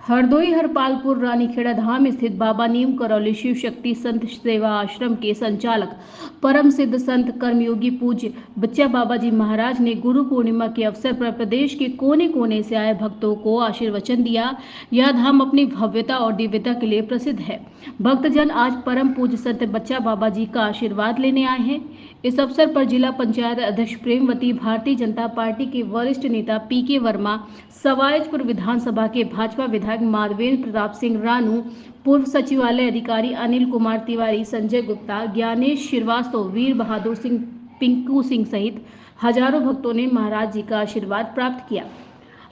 हरदोई हरपालपुर रानीखेड़ा धाम स्थित बाबा नीम करौली शिव शक्ति संत सेवा आश्रम के संचालक परम सिद्ध संत कर्मयोगी पूज्य बच्चा बाबा जी महाराज ने गुरु पूर्णिमा के अवसर पर प्रदेश के कोने कोने से आए भक्तों को आशीर्वचन दिया। यह धाम अपनी भव्यता और दिव्यता के लिए प्रसिद्ध है। भक्तजन आज परम पूज्य संत बच्चा बाबा जी का आशीर्वाद लेने आए हैं। इस अवसर पर जिला पंचायत अध्यक्ष प्रेमवती, भारतीय जनता पार्टी के वरिष्ठ नेता पीके वर्मा, सवायजपुर विधानसभा के भाजपा विधायक माधवेंद्र प्रताप सिंह रानू, पूर्व सचिवालय अधिकारी अनिल कुमार तिवारी, संजय गुप्ता, ज्ञानेश श्रीवास्तव, वीर बहादुर सिंह, पिंकू सिंह सहित हजारों भक्तों ने महाराज जी का आशीर्वाद प्राप्त किया।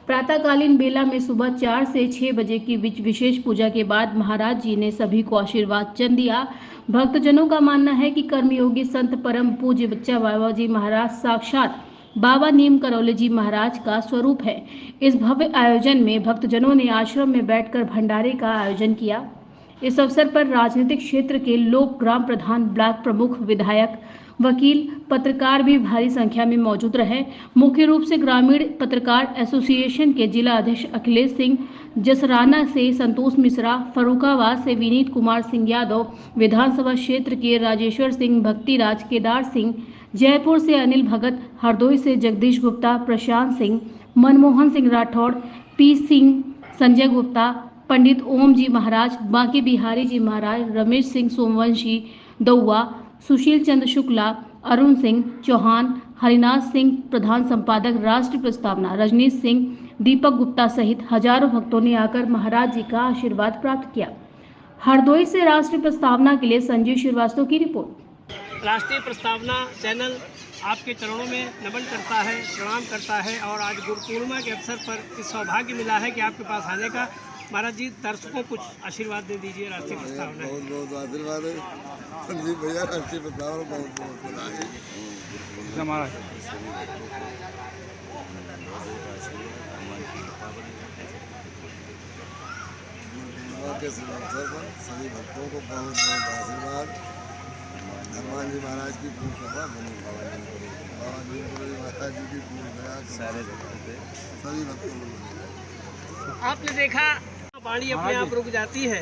प्रातःकालीन बेला में सुबह 4 से 6 बजे की विशेष पूजा के बाद महाराज जी ने सभी को आशीर्वाद दिया। भक्तजनों का मानना है कि कर्मयोगी संत परम पूज्य बच्चा बाबा जी महाराज साक्षात बाबा नीम करौली जी महाराज का स्वरूप है। इस भव्य आयोजन में भक्तजनों ने आश्रम में बैठकर भंडारे का आयोजन किया। इस अवसर पर राजनीतिक क्षेत्र के लोग, ग्राम प्रधान, ब्लॉक प्रमुख, विधायक, वकील, पत्रकार भी भारी संख्या में मौजूद रहे। मुख्य रूप से ग्रामीण पत्रकार एसोसिएशन के जिला अध्यक्ष अखिलेश सिंह, जसराना से संतोष मिश्रा, फर्रुखाबाद से विनीत कुमार सिंह यादव, विधानसभा क्षेत्र के राजेश्वर सिंह, भक्तिराज, केदार सिंह, जयपुर से अनिल भगत, हरदोई से जगदीश गुप्ता, प्रशांत सिंह, मनमोहन सिंह राठौड़, पी सिंह, संजय गुप्ता, पंडित ओम जी महाराज, बांके बिहारी जी महाराज, रमेश सिंह सोमवंशी दौआ, सुशील चंद्र शुक्ला, अरुण सिंह चौहान, हरिनाथ सिंह, प्रधान संपादक राष्ट्रीय प्रस्तावना रजनीश सिंह, दीपक गुप्ता सहित हजारों भक्तों ने आकर महाराज जी का आशीर्वाद प्राप्त किया। हरदोई से राष्ट्रीय प्रस्तावना के लिए संजीव श्रीवास्तव की रिपोर्ट। राष्ट्रीय प्रस्तावना चैनल आपके चरणों में नमन करता है, प्रणाम करता है और आज गुरु पूर्णिमा के अवसर पर इस सौभाग्य मिला है कि आपके पास आने का। महाराज जी, दर्शकों कुछ आशीर्वाद दे दीजिए। राष्ट्रीय प्रस्तावना बहुत बहुत आशीर्वाद है संजीव भैया, राष्ट्रीय प्रस्तावना बहुत बहुत बधाई। के अवसर पर सभी भक्तों को बहुत बहुत आशीर्वाद। हनुमान जी महाराज की पूर्ण कृपा बनी, बाबा जी महाराज जी की पूर्ण दया सभी भक्तों को। आपने देखा वाणी अपने आप रुक जाती है,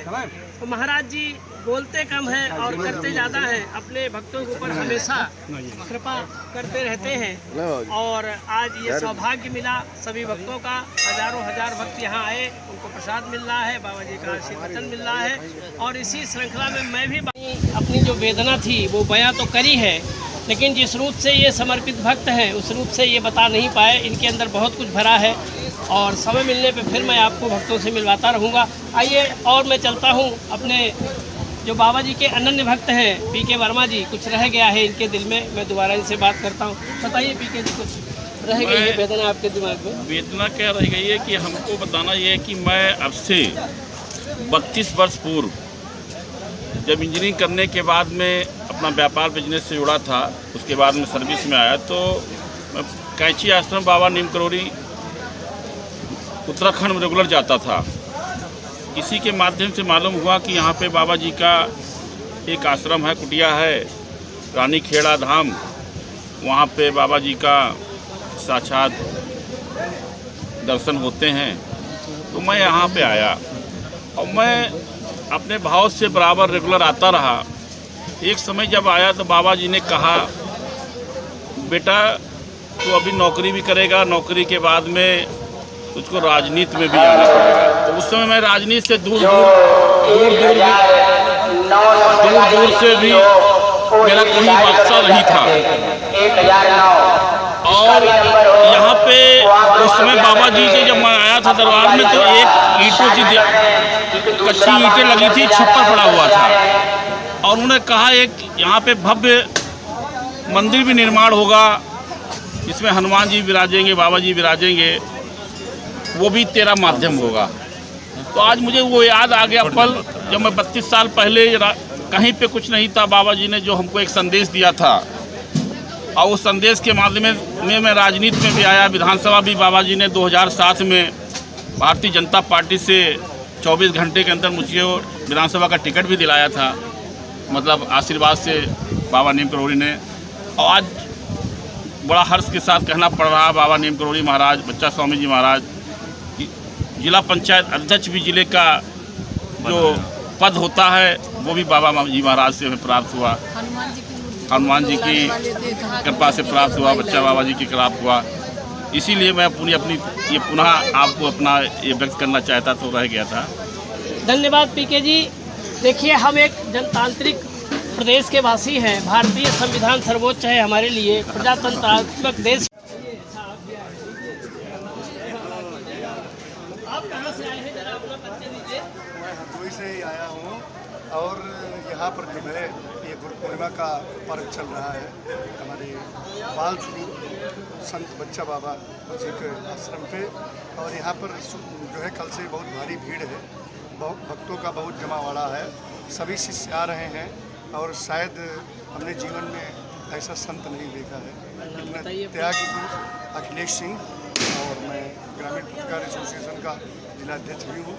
तो महाराज जी बोलते कम हैं और करते ज़्यादा हैं। अपने भक्तों के ऊपर हमेशा कृपा करते रहते हैं और आज ये सौभाग्य मिला सभी भक्तों का। हजारों हजार भक्त यहाँ आए, उनको प्रसाद मिल रहा है, बाबा जी का आशीर्वचन मिल रहा है। और इसी श्रृंखला में मैं भी अपनी जो वेदना थी वो बयां तो करी है, लेकिन जिस रूप से ये समर्पित भक्त हैं उस रूप से ये बता नहीं पाए। इनके अंदर बहुत कुछ भरा है और समय मिलने पे फिर मैं आपको भक्तों से मिलवाता रहूँगा। आइए और मैं चलता हूँ अपने जो बाबा जी के अनन्य भक्त हैं पीके वर्मा जी, कुछ रह गया है इनके दिल में, मैं दोबारा इनसे बात करता हूँ। बताइए पीके जी, कुछ रह गई है वेदना आपके दिमाग में? वेदना क्या रह गई है कि हमको बताना ये है कि मैं अब से 32 वर्ष पूर्व जब इंजीनियरिंग करने के बाद में अपना व्यापार बिजनेस से जुड़ा था, उसके बाद में सर्विस में आया तो कैंची आश्रम बाबा नीम करौली उत्तराखंड में रेगुलर जाता था। इसी के माध्यम से मालूम हुआ कि यहाँ पे बाबा जी का एक आश्रम है, कुटिया है, रानीखेड़ा धाम, वहाँ पे बाबा जी का साक्षात दर्शन होते हैं। तो मैं यहाँ पे आया और मैं अपने भाव से बराबर रेगुलर आता रहा। एक समय जब आया तो बाबा जी ने कहा, बेटा तू अभी नौकरी भी करेगा, नौकरी के बाद में तुझको राजनीति में भी आना पड़ेगा। तो उस समय मैं राजनीति से दूर से भी मेरा कोई मकसद नहीं था। और यहाँ पे उस समय बाबा जी से जब मैं आया था दरबार में तो एक ईंटों की कच्ची ईंटें लगी थी, छप्पर पड़ा हुआ था और उन्होंने कहा एक यहाँ पे भव्य मंदिर भी निर्माण होगा, इसमें हनुमान जी विराजेंगे, बाबा जी विराजेंगे, वो भी तेरा माध्यम होगा। तो आज मुझे वो याद आ गया पल जब मैं 32 साल पहले कहीं पे कुछ नहीं था, बाबा जी ने जो हमको एक संदेश दिया था और उस संदेश के माध्यम में मैं राजनीति में भी आया। विधानसभा भी बाबा जी ने 2007 में भारतीय जनता पार्टी से 24 घंटे के अंदर मुझे विधानसभा का टिकट भी दिलाया था, मतलब आशीर्वाद से बाबा नीम करौली ने। और आज बड़ा हर्ष के साथ कहना पड़ रहा है बाबा नीम करौली महाराज, बच्चा स्वामी जी महाराज जिला पंचायत अध्यक्ष भी जिले का जो पद होता है वो भी बाबा जी महाराज से हमें प्राप्त हुआ। हनुमान जी की कृपा से प्राप्त हुआ, बच्चा बाबा जी की कृपा हुआ। इसीलिए मैं अपनी ये पुनः आपको अपना ये व्यक्त करना चाहता तो रह गया था। धन्यवाद पीके जी। देखिए, हम एक जनतांत्रिक प्रदेश के वासी हैं। भारतीय संविधान सर्वोच्च है हमारे लिए, प्रजातंत्रात्मक देश। आप कहाँ से आए हैं, जरा अपना परिचय दीजिए। मैं हरदोई से ही आया हूँ और यहाँ पर जो है ये गुरु पूर्णिमा का पर्व चल रहा है हमारे बाल स्वरूप संत बच्चा बाबा जी के आश्रम पे। और यहाँ पर जो है कल से बहुत भारी भीड़ है, बहुत भक्तों का बहुत जमावड़ा है। सभी शिष्य आ रहे हैं और शायद हमने जीवन में ऐसा संत नहीं देखा है। इतना त्यागी गुरु अखिलेश सिंह, और मैं ग्रामीण पत्रकार एसोसिएशन का जिला अध्यक्ष भी हूँ।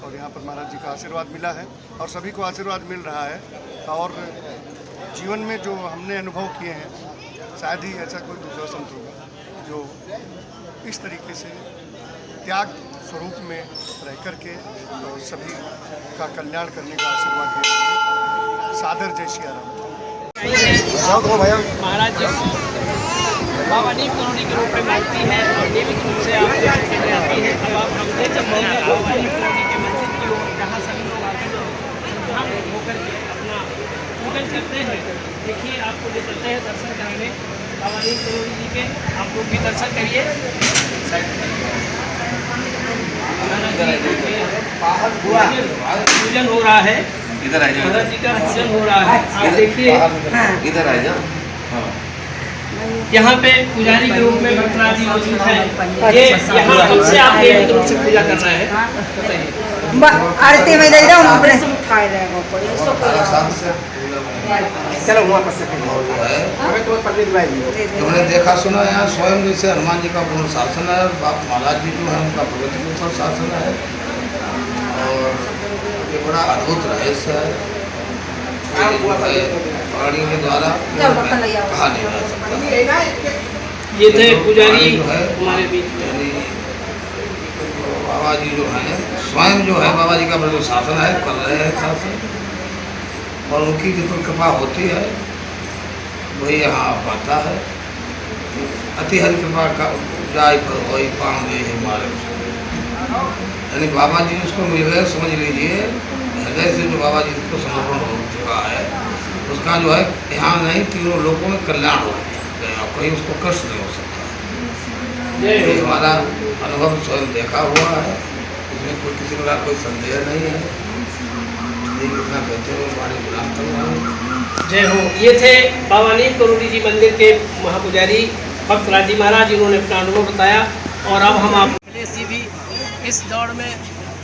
और यहाँ पर महाराज जी का आशीर्वाद मिला है और सभी को आशीर्वाद मिल रहा है। और जीवन में जो हमने अनुभव किए हैं, शायद ही ऐसा कोई दूसरा संत होगा जो इस तरीके से त्याग स्वरूप में रह करके और सभी का कल्याण करने का आशीर्वाद दे रहे हैं। सादर जय सिया राम। महाराज जी को बाबा नीम करोड़ी के रूप में मानती है और नियमित रूप से आप दर्शन करने आती है। अब आप हमने जब बाबा नीम करोड़ी के मंदिर की ओर, जहाँ सभी लोग आते हैं वहाँ होकर के अपना पूजन करते हैं। देखिए, आपको ले चलते हैं दर्शन कराने बाबा नीम करोड़ी जी के। आप लोग भी दर्शन करिए। पूजन हो रहा है, इधर आ जाओ। महाराज जी का पूजन हो रहा है। आप देखिए, इधर आ जाओ। यहाँ पे पुजारी के रूप में भट्टराज जी मौजूद है। ये यहाँ कब से आप नियमित रूप से पूजा कर रहे हैं, बताइए। आरती में ले जाओ अपने खाए रहेगा। चलो वहाँ पर से तुमने देखा सुना यहाँ स्वयं जैसे हनुमान जी का पूर्ण शासन है, बाप महाराज जी जो है उनका प्रगति पर शासन है। और ये बड़ा अद्भुत रहस्य है, वाणी के द्वारा कहा नहीं जा सकता। ये थे पुजारी हमारे बीच में। यानी बाबा जी जो हैं स्वयं जो है बाबा जी का जो शासन है कर रहे हैं शासन, और उनकी जो कृपा होती है वही यहाँ आ पाता है। अति हरि कृपा का जाय पर वही पाम गए हमारे। यानी बाबा जी उसको मिल गए, समझ लीजिए हृदय से जो बाबा जी को समर्पण हो चुका है उसका जो है यहाँ नहीं, तीनों लोगों में कल्याण हो गया, कहीं उसको कष्ट नहीं हो सकता। ये हमारा अनुभव स्वयं देखा हुआ है, इसमें कोई किसी प्रकार कोई संदेह नहीं है। इतना कहते हुए हमारे गुलाम कर जय हो। ये थे बाबा नीम करोड़ी जी मंदिर के महापुजारी भक्तराज जी महाराज, इन्होंने अपना अनुभव बताया। और अब हम आप अखिलेश जी भी इस दौड़ में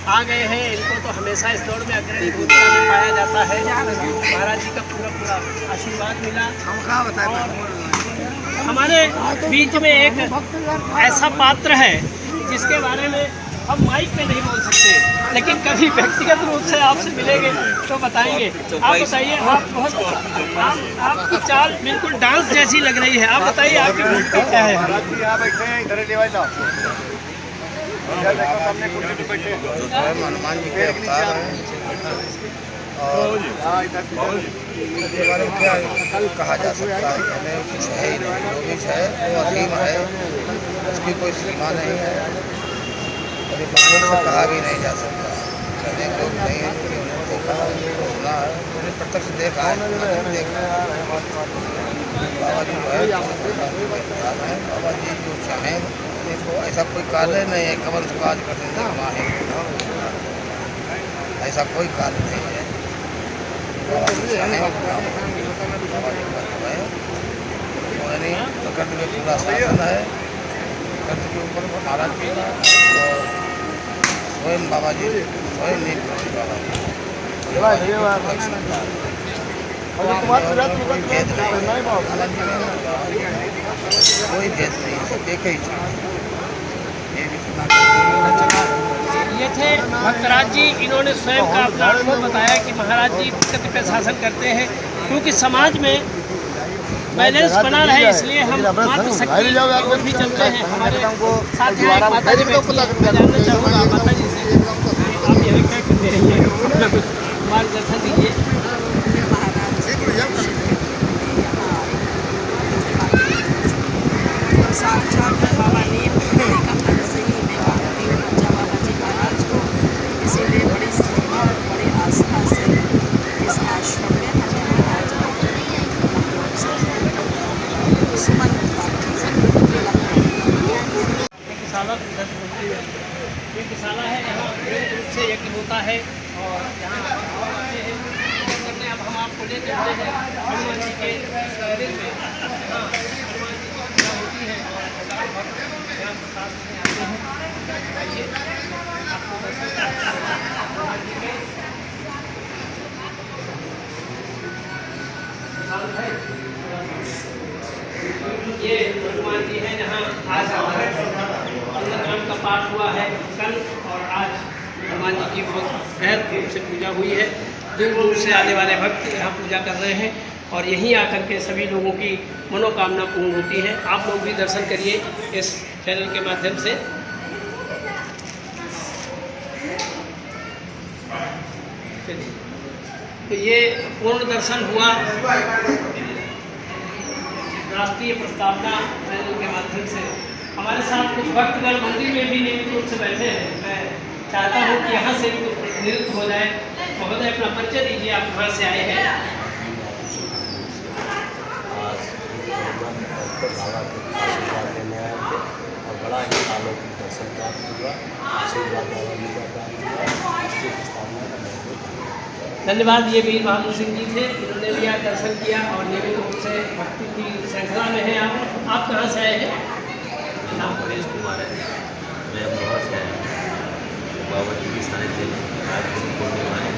आ गए हैं। इनको तो हमेशा इस दौड़ में अग्रणी भूमिका में पाया जाता है। महाराज जी का पूरा आशीर्वाद मिला। और हमारे बीच में एक ऐसा पात्र है जिसके बारे में हम माइक पे नहीं बोल सकते, लेकिन कभी व्यक्तिगत रूप से आपसे मिलेंगे तो बताएंगे। आप बताइए, आपकी चाल बिल्कुल डांस जैसी लग रही है। आप बताइए, आपकी भूमिका क्या है? हनुमान जी के अवतार हैं और क्या कहा जा सकता है, कहने कुछ है ही नहीं। जो भी है वो असीम है, उसकी कोई सीमा नहीं है, कभी पानी से कहा भी नहीं जा सकता। कहने को नहीं है, क्योंकि उन्होंने देखा है, सुना है, उन्होंने प्रत्यक्ष देखा है, देखा है। बाबा जी जो है बाबा जी जो चाहें तो ऐसा कोई कार्य नहीं है, कमल काज करने देना है, ऐसा कोई कार्य नहीं है। प्रकृति में पूरा शासन है, प्रकृति के ऊपर महाराज जी का और स्वयं बाबा जी स्वयं नहीं बाबा जी कोई भेद नहीं, एक ही ये थे भक्तराज जी, इन्होंने स्वयं का अपना अनुभव बताया कि महाराज जी प्रकृति पर शासन करते हैं, क्योंकि समाज में बैलेंस बना रहे, इसलिए हम मातृशक्ति और भी चलते हैं। हमारे साथ यहाँ एक माता जी बैठी हैं, मैं जानना चाहूँगा माता जी से, आप यहाँ क्या करते रहिए, अपना कुछ मार्गदर्शन दीजिए। साक्षात बाबा नीम का फल से ही मैं मानती हूँ बच्चा बाबा जी महाराज को, इसीलिए बड़ी श्रद्धा और बड़ी आस्था से इस आश्रम में हमें महाराज सुमन शाला है, यहाँ नियमित रूप से यज्ञ होता है और यहाँ अब हम आपको ले चलते हैं हनुमान जी के मंदिर में। हाँ, हनुमान जी की पूजा होती है और भक्त यहाँ प्रसाद लेने आते हैं। आइए आपको दर्शन कराते हैं हनुमान जी के। ये हनुमान जी हैं, यहाँ आज अन्नदान का पाठ हुआ है कल, और आज हनुमान जी की बहुत गहन रूप से पूजा हुई है। दूर दूर से आने वाले भक्त यहाँ पूजा कर रहे हैं और यहीं आकर के सभी लोगों की मनोकामना पूर्ण होती है। आप लोग भी दर्शन करिए इस चैनल के माध्यम से। तो ये पूर्ण दर्शन हुआ राष्ट्रीय प्रस्तावना चैनल के माध्यम से। हमारे साथ कुछ भक्तगण मंदिर में भी नियमित रूप से बैठे हैं। मैं चाहता हूँ कि यहाँ से भी कुछ प्रतिनिधित्व हो जाए। महोदय, अपना परिचय दीजिए, आप कहाँ से आए हैं? बाबा के आशीर्वाद लेने आए थे और बड़ा ही अलौकिक दर्शन प्राप्त हुआ, आशीर्वाद बाबा जी का प्राप्त हुआ। राष्ट्रीय प्रस्तावना का धन्यवाद। ये वीर बहादुर सिंह जी थे, इन्होंने भी आज दर्शन किया और नियमित रूप से भक्ति की श्रृंखला में हैं। आप कहाँ से आए हैं? नाम परेश कुमार है, मैं अमरोहा से आया हूँ। बाबा जी की सानिध्य में आज गुरु पूर्णिमा है,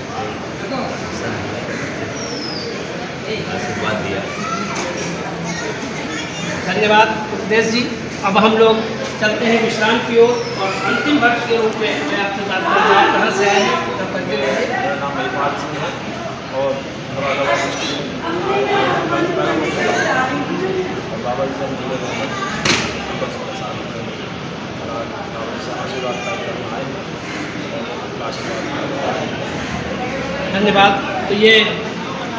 आशीर्वाद दिया। धन्यवाद उपदेश जी। अब हम लोग चलते हैं विश्राम की ओर और अंतिम भक्त के रूप में मैं आपसे बात करूँगा। आप कहाँ से आए हैं? मेरा नाम महिपाल सिंह है और बाबा जी से आशीर्वाद प्राप्त आए हैं। धन्यवाद। तो ये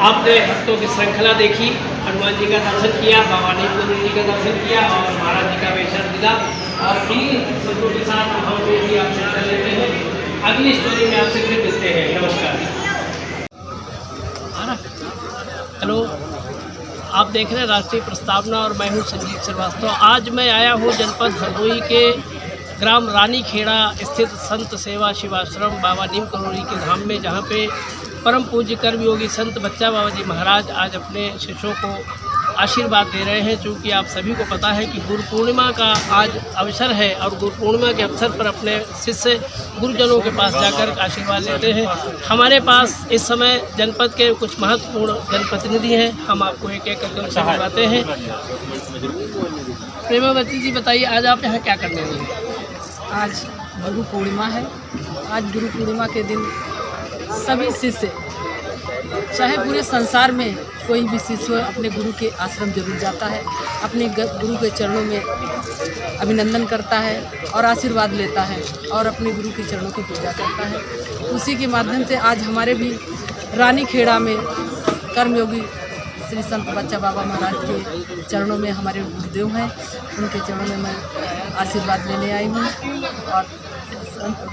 आपने भक्तों की श्रृंखला देखी, हनुमान जी का दर्शन किया, बाबा नीम करोली जी का दर्शन किया और महाराज जी का वेशन मिला। और इन सबों के साथ हम लोग भी आपसे कर लेते हैं। अगली स्टोरी में आपसे फिर मिलते हैं। नमस्कार। हेलो, आप देख रहे हैं राष्ट्रीय प्रस्तावना और मैं हूँ संजीव श्रीवास्तव। आज मैं आया हूँ जनपद हरदोई के ग्राम रानीखेड़ा स्थित संत सेवा शिवाश्रम बाबा नीम करोली के धाम में, जहाँ पे परम पूज्य कर्मयोगी संत बच्चा बाबा जी महाराज आज अपने शिष्यों को आशीर्वाद दे रहे हैं। चूँकि आप सभी को पता है कि गुरु पूर्णिमा का आज अवसर है और गुरु पूर्णिमा के अवसर पर अपने शिष्य गुरुजनों के पास जाकर आशीर्वाद लेते हैं। हमारे पास इस समय जनपद के कुछ महत्वपूर्ण जनप्रतिनिधि हैं, हम आपको एक एक करके उनसे मिलवाते हैं। प्रेमावती जी, बताइए आज आप यहाँ क्या करने वाले हैं? आज गुरु पूर्णिमा है। आज गुरु पूर्णिमा के दिन सभी शिष्य, चाहे पूरे संसार में कोई भी शिष्य अपने गुरु के आश्रम जरूर जाता है, अपने गुरु के चरणों में अभिनंदन करता है और आशीर्वाद लेता है और अपने गुरु के चरणों की पूजा करता है। उसी के माध्यम से आज हमारे भी रानीखेड़ा में कर्मयोगी श्री संत बच्चा बाबा महाराज के चरणों में हमारे गुरुदेव हैं, उनके चरणों में मैं आशीर्वाद लेने आई हूँ। और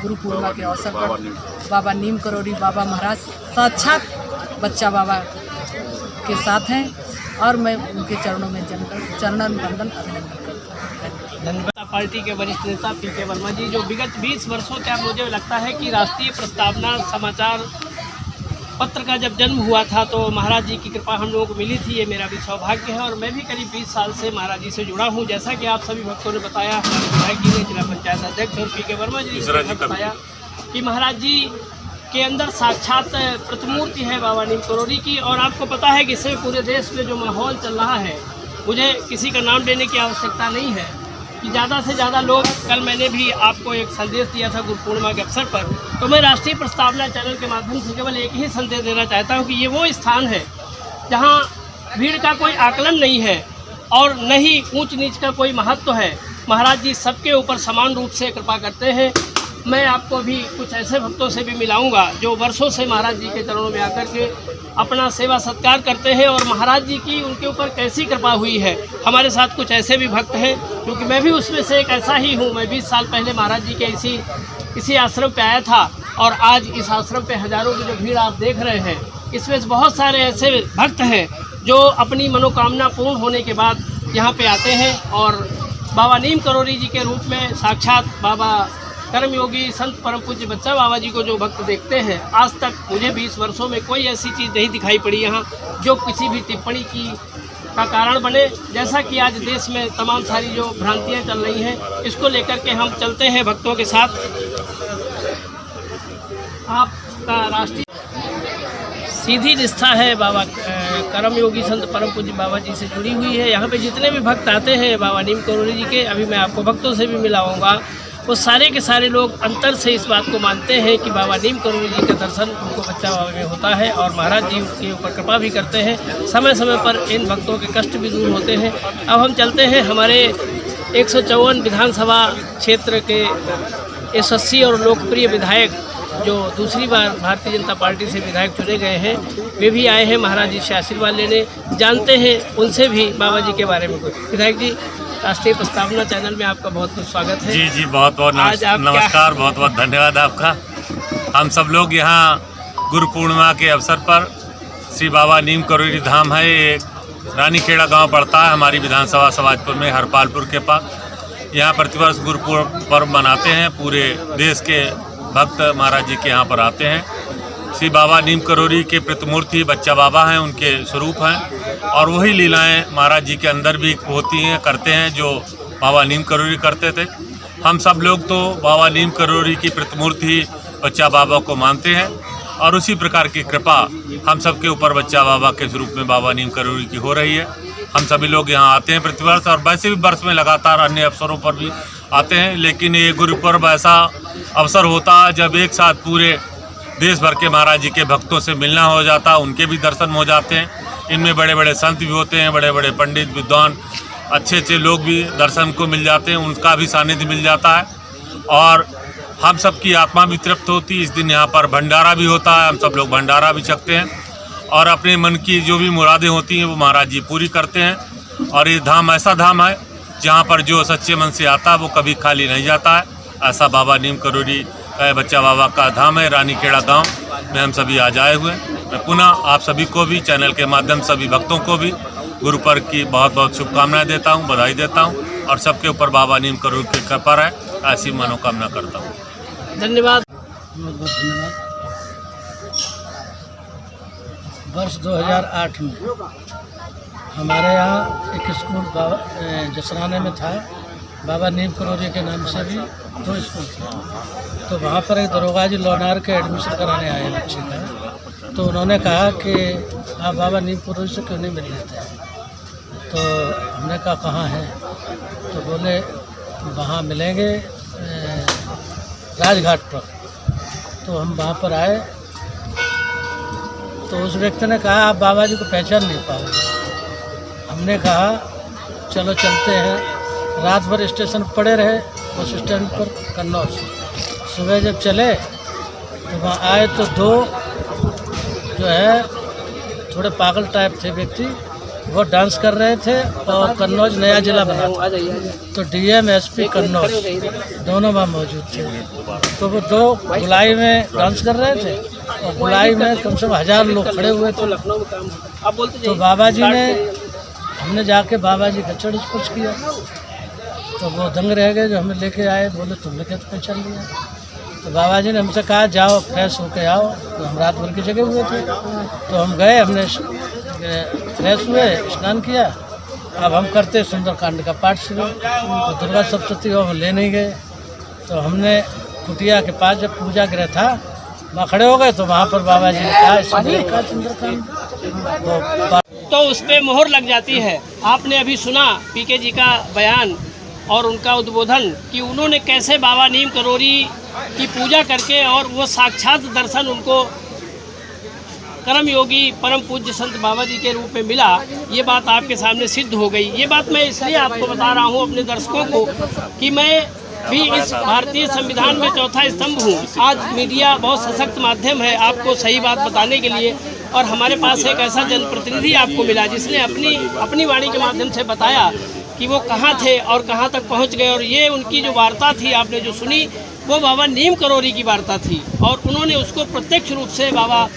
गुरु पूर्णिमा के अवसर पर बाबा नीम करोली बाबा महाराज साक्षात बच्चा बाबा के साथ हैं और मैं उनके चरणों में चरण वंदन अभिनंदन करता हूँ। धन्यवाद। पार्टी के वरिष्ठ नेता पीके वर्मा जी, जो विगत 20 वर्षों से मुझे लगता है कि राष्ट्रीय प्रस्तावना समाचार पत्र का जब जन्म हुआ था तो महाराज जी की कृपा हम लोगों को मिली थी। ये मेरा भी सौभाग्य है और मैं भी करीब 20 साल से महाराज जी से जुड़ा हूँ। जैसा कि आप सभी भक्तों ने बताया, हमारे विधायक जी ने, जिला पंचायत अध्यक्ष और पीके वर्मा जी ने बताया कि महाराज जी के अंदर साक्षात प्रतिमूर्ति है बाबा नीम करोली की। और आपको पता है कि इससे पूरे देश में जो माहौल चल रहा है, मुझे किसी का नाम लेने की आवश्यकता नहीं है कि ज़्यादा से ज़्यादा लोग, कल मैंने भी आपको एक संदेश दिया था गुरु पूर्णिमा के अवसर पर, तो मैं राष्ट्रीय प्रस्तावना चैनल के माध्यम से केवल एक ही संदेश देना चाहता हूँ कि ये वो स्थान है जहाँ भीड़ का कोई आकलन नहीं है और न ही ऊंच नीच का कोई महत्व है। महाराज जी सबके ऊपर समान रूप से कृपा करते हैं। मैं आपको भी कुछ ऐसे भक्तों से भी मिलाऊंगा जो वर्षों से महाराज जी के चरणों में आकर के अपना सेवा सत्कार करते हैं और महाराज जी की उनके ऊपर कैसी कृपा हुई है। हमारे साथ कुछ ऐसे भी भक्त हैं, क्योंकि मैं भी उसमें से एक ऐसा ही हूँ। मैं 20 साल पहले महाराज जी के इसी आश्रम पे आया था और आज इस आश्रम पे हज़ारों की जो भीड़ आप देख रहे हैं, इसमें बहुत सारे ऐसे भक्त हैं जो अपनी मनोकामना पूर्ण होने के बाद यहाँ पे आते हैं और बाबा नीम करोली जी के रूप में साक्षात बाबा कर्मयोगी संत परम पूज्य बच्चा बाबा जी को जो भक्त देखते हैं, आज तक मुझे 20 वर्षों में कोई ऐसी चीज़ नहीं दिखाई पड़ी यहाँ जो किसी भी टिप्पणी का कारण बने। जैसा कि आज देश में तमाम सारी जो भ्रांतियाँ चल रही हैं, इसको लेकर के हम चलते हैं भक्तों के साथ। आपका राष्ट्रीय सीधी निष्ठा है बाबा कर्मयोगी संत परम पूज्य बाबा जी से जुड़ी हुई है। यहाँ पे जितने भी भक्त आते हैं बाबा नीम करोली जी के, अभी मैं आपको भक्तों से भी मिलाऊंगा, वो सारे के सारे लोग अंतर से इस बात को मानते हैं कि बाबा नीम करोली जी का दर्शन उनको बच्चा बाबा में होता है और महाराज जी उनके ऊपर कृपा भी करते हैं। समय समय पर इन भक्तों के कष्ट भी दूर होते हैं। अब हम चलते हैं हमारे 154 विधानसभा क्षेत्र के यशस्वी और लोकप्रिय विधायक जो दूसरी बार भारतीय जनता पार्टी से विधायक चुने गए हैं, वे भी आए हैं महाराज जी से आशीर्वाद लेने। जानते हैं उनसे भी बाबा जी के बारे में कुछ। विधायक जी, राष्ट्रीय प्रस्तावना चैनल में आपका बहुत बहुत स्वागत है। जी बहुत बहुत नमस्कार, बहुत बहुत धन्यवाद आपका। हम सब लोग यहाँ गुरु पूर्णिमा के अवसर पर श्री बाबा नीम करोली धाम है, ये रानीखेड़ा गांव पड़ता है हमारी विधानसभा समाजपुर में, हरपालपुर के पास। यहाँ प्रतिवर्ष गुरु पर्व मनाते हैं। पूरे देश के भक्त महाराज जी के यहाँ पर आते हैं। श्री बाबा नीम करोली के प्रतिमूर्ति बच्चा बाबा हैं, उनके स्वरूप हैं और वही लीलाएं महाराज जी के अंदर भी होती हैं, करते हैं जो बाबा नीम करोली करते थे। हम सब लोग तो बाबा नीम करोली की प्रतिमूर्ति बच्चा बाबा को मानते हैं और उसी प्रकार की कृपा हम सब के ऊपर बच्चा बाबा के स्वरूप में बाबा नीम करोली की हो रही है। हम सभी लोग यहाँ आते हैं प्रतिवर्ष और वैसे भी वर्ष में लगातार अन्य अवसरों पर भी आते हैं, लेकिन ये गुरु पर्व ऐसा अवसर होता है जब एक साथ पूरे देश भर के महाराज जी के भक्तों से मिलना हो जाता है, उनके भी दर्शन हो जाते हैं। इनमें बड़े बड़े संत भी होते हैं, बड़े बड़े पंडित विद्वान अच्छे लोग भी दर्शन को मिल जाते हैं, उनका भी सानिध्य मिल जाता है और हम सब की आत्मा भी तृप्त होती है। इस दिन यहाँ पर भंडारा भी होता है, हम सब लोग भंडारा भी छकते हैं और अपने मन की जो भी मुरादें होती हैं वो महाराज जी पूरी करते हैं। और ये धाम ऐसा धाम है जहाँ पर जो सच्चे मन से आता है वो कभी खाली नहीं जाता है। ऐसा बाबा नीम करोली बच्चा बाबा का धाम है। रानीखेड़ा गांव में हम सभी आज आए हुए। मैं पुनः आप सभी को भी चैनल के माध्यम से सभी भक्तों को भी गुरु पर्व की बहुत बहुत शुभकामनाएं देता हूं, बधाई देता हूं और सबके ऊपर बाबा नीम करोली की कृपा है, ऐसी मनोकामना करता हूं। धन्यवाद। वर्ष 2008 में हमारे यहाँ एक स्कूल जसराने में था, बाबा नीम करोली के नाम से भी 2 स्कूल थे। तो वहाँ पर एक दरोगा जी लोनार के एडमिशन कराने आए बच्चे का, तो उन्होंने कहा कि आप बाबा नीम करोली से क्यों नहीं मिल लेते हैं। तो हमने कहा कहाँ है, तो बोले वहाँ मिलेंगे राजघाट पर। तो हम वहाँ पर आए तो उस व्यक्ति ने कहा आप बाबा जी को पहचान नहीं पाओगे। हमने कहा चलो चलते हैं। रात भर स्टेशन पड़े रहे, बस स्टैंड पर कन्नौज। सुबह जब चले तो वहाँ आए तो 2 जो है थोड़े पागल टाइप थे व्यक्ति, वो डांस कर रहे थे और कन्नौज नया जिला बना था, तो डीएम एसपी कन्नौज दोनों वहाँ मौजूद थे। तो वो 2 गुलाई में डांस कर रहे थे और गुलाई में कम से कम 1000 लोग खड़े हुए थे। तो बाबा जी ने, हमने जाके बाबा जी का चढ़ स्पर्श किया तो वो दंग रह गए जो हमें लेके आए। बोले तुमने क्या पहचान लिया। तो बाबा जी ने हमसे कहा जाओ फ्रेश होके आओ। तो हम रात भर की जगह हुए थे, तो हम गए, हमने फ्रेश हुए, स्नान किया। अब हम करते सुंदरकांड का पाठ शुरू। तो दुर्गा सप्तशती को हम ले नहीं गए, तो हमने कुटिया के पास जब पूजा गृह था वहाँ खड़े हो गए, तो वहाँ पर बाबा जी ने कहा सुंदरकांड, तो उस पर मोहर लग जाती है। आपने अभी सुना पीके जी का बयान और उनका उद्बोधन कि उन्होंने कैसे बाबा नीम करोली की पूजा करके और वो साक्षात दर्शन उनको कर्म योगी परम पूज्य संत बाबा जी के रूप में मिला, ये बात आपके सामने सिद्ध हो गई। ये बात मैं इसलिए आपको बता रहा हूँ अपने दर्शकों को कि मैं भी इस भारतीय संविधान में चौथा स्तंभ हूँ। आज मीडिया बहुत सशक्त माध्यम है आपको सही बात बताने के लिए, और हमारे पास एक ऐसा जनप्रतिनिधि आपको मिला जिसने अपनी वाणी के माध्यम से बताया कि वो कहाँ थे और कहाँ तक पहुँच गए। और ये उनकी जो वार्ता थी आपने जो सुनी, वो बाबा नीम करोरी की वार्ता थी, और उन्होंने उसको प्रत्यक्ष रूप से बाबा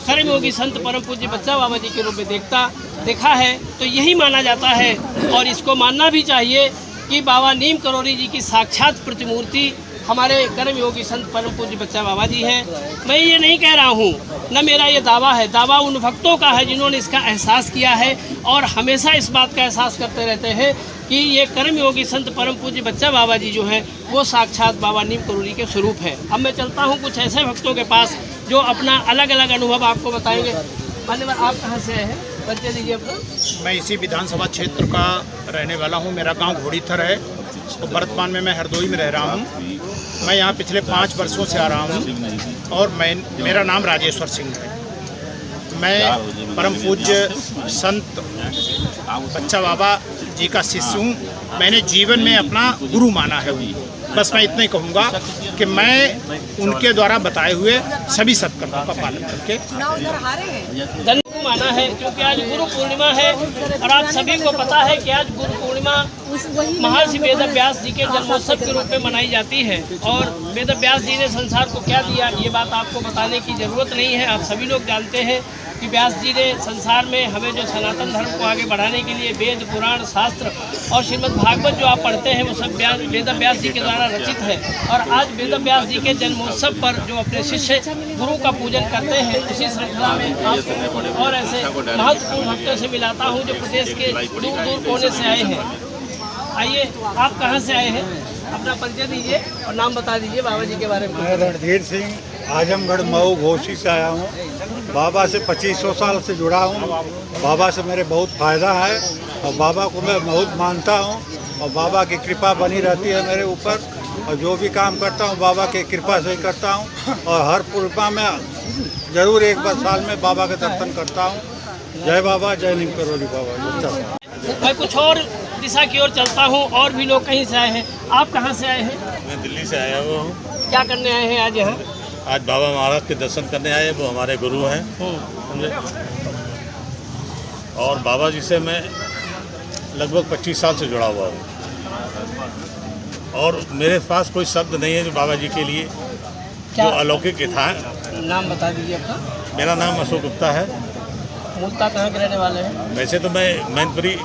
कर्मयोगी संत परम पूज्य बच्चा बाबा जी के रूप में देखा है। तो यही माना जाता है और इसको मानना भी चाहिए कि बाबा नीम करोरी जी की साक्षात प्रतिमूर्ति हमारे कर्मयोगी संत परम पूज्य बच्चा बाबा जी हैं। मैं ये नहीं कह रहा हूँ, न मेरा ये दावा है, दावा उन भक्तों का है जिन्होंने इसका एहसास किया है और हमेशा इस बात का एहसास करते रहते हैं कि ये कर्मयोगी संत परम पूज्य बच्चा बाबा जी जो हैं वो साक्षात बाबा नीम करोरी के स्वरूप है। अब मैं चलता हूँ कुछ ऐसे भक्तों के पास जो अपना अलग अलग अनुभव आपको बताएंगे। मान्यवर, आप कहाँ से आए हैं, परिचय दीजिए अपना। मैं इसी विधानसभा क्षेत्र का रहने वाला हूँ। मेरा गांव घोड़ीथर है, तो वर्तमान में मैं हरदोई में रह रहा हूँ। मैं यहाँ पिछले 5 वर्षों से आ रहा हूँ और मेरा नाम राजेश्वर सिंह है। मैं परम पूज्य संत बच्चा बाबा जी का शिष्य हूँ। मैंने जीवन में अपना गुरु माना है। बस मैं इतना ही कहूँगा कि मैं उनके द्वारा बताए हुए सभी सत्कर्मों का पालन करके माना है, क्योंकि आज गुरु पूर्णिमा है और आप सभी को पता है कि आज गुरु पूर्णिमा महर्षि वेद व्यास जी के जन्मोत्सव के रूप में मनाई जाती है। और वेद व्यास जी ने संसार को क्या दिया, ये बात आपको बताने की ज़रूरत नहीं है। आप सभी लोग जानते हैं कि व्यास जी ने संसार में हमें जो सनातन धर्म को आगे बढ़ाने के लिए वेद पुराण शास्त्र और श्रीमद् भागवत जो आप पढ़ते हैं वो सब वेद व्यास जी के द्वारा रचित है। और आज वेद व्यास जी के जन्मोत्सव पर जो अपने शिष्य गुरु का पूजन करते हैं, उसी श्रृंखला में आपको और ऐसे महत्वपूर्ण भक्तों से मिलाता हूँ जो प्रदेश के दूर दूर कोने से आए हैं। आइए, आप कहाँ से आए हैं, अपना परिचय दीजिए और नाम बता दीजिए बाबा जी के बारे में। मैं रणधीर सिंह आजमगढ़ मऊ घोसी से आया हूँ। बाबा से 2500 साल से जुड़ा हूँ। बाबा से मेरे बहुत फ़ायदा है और बाबा को मैं बहुत मानता हूँ और बाबा की कृपा बनी रहती है मेरे ऊपर। और जो भी काम करता हूँ बाबा की कृपा से ही करता हूँ और हर पूर्णिमा में ज़रूर एक बार साल में बाबा के दर्शन करता हूँ। जय बाबा, जय नीम करोली बाबा। मैं कुछ और दिशा की ओर चलता हूँ और भी लोग कहीं से आए हैं। आप कहाँ से आए हैं? मैं दिल्ली से आया हुआ हूँ। क्या करने आए हैं आज यहाँ? आज बाबा महाराज के दर्शन करने आए, वो हमारे गुरु हैं। और बाबा जी से मैं लगभग 25 साल से जुड़ा हुआ हूँ और मेरे पास कोई शब्द नहीं है जो बाबा जी के लिए जो अलौकिक था। नाम बता दीजिए अपना। मेरा नाम अशोक गुप्ता है। मूलतः कहाँ के रहने वाले हैं? वैसे तो मैं मैनपुरी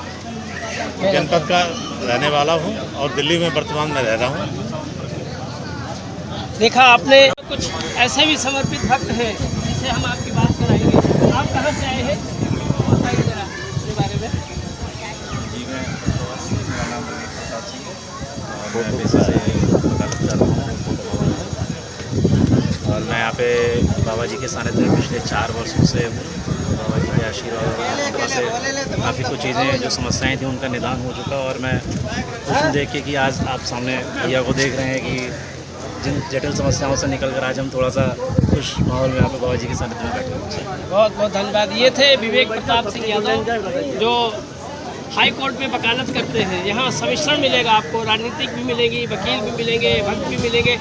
जनपद का रहने वाला हूँ और दिल्ली में वर्तमान में रह रहा हूँ। देखा आपने, कुछ ऐसे भी समर्पित भक्त हैं जिसे हम आपकी बात कराएंगे। आप कहाँ से आए हैं, बताइए जरा अपने बारे में। जी, मैं मेरा नाम प्रताप सिंह है और मैं पेशे से वकालत कर रहा हूँ और मैं यहाँ पे बाबा जी के सानिध्य में पिछले 4 वर्षों से बाबा जी के आशीर्वाद से काफ़ी कुछ चीज़ें जो समस्याएं थी उनका निदान हो चुका। और मैं खुश हूँ देख के कि आज आप सामने भैया को देख रहे हैं कि जिन जटिल समस्याओं से निकलकर आज हम थोड़ा सा खुश माहौल में यहाँ पे बाबा जी के सानिध्य में बैठे हैं। बहुत बहुत धन्यवाद। ये थे विवेक प्रताप सिंह यादव जो हाई कोर्ट में वकालत करते हैं। यहाँ सम्मिश्रण मिलेगा आपको, राजनीतिक भी मिलेगी, वकील भी मिलेंगे, भक्त भी मिलेंगे।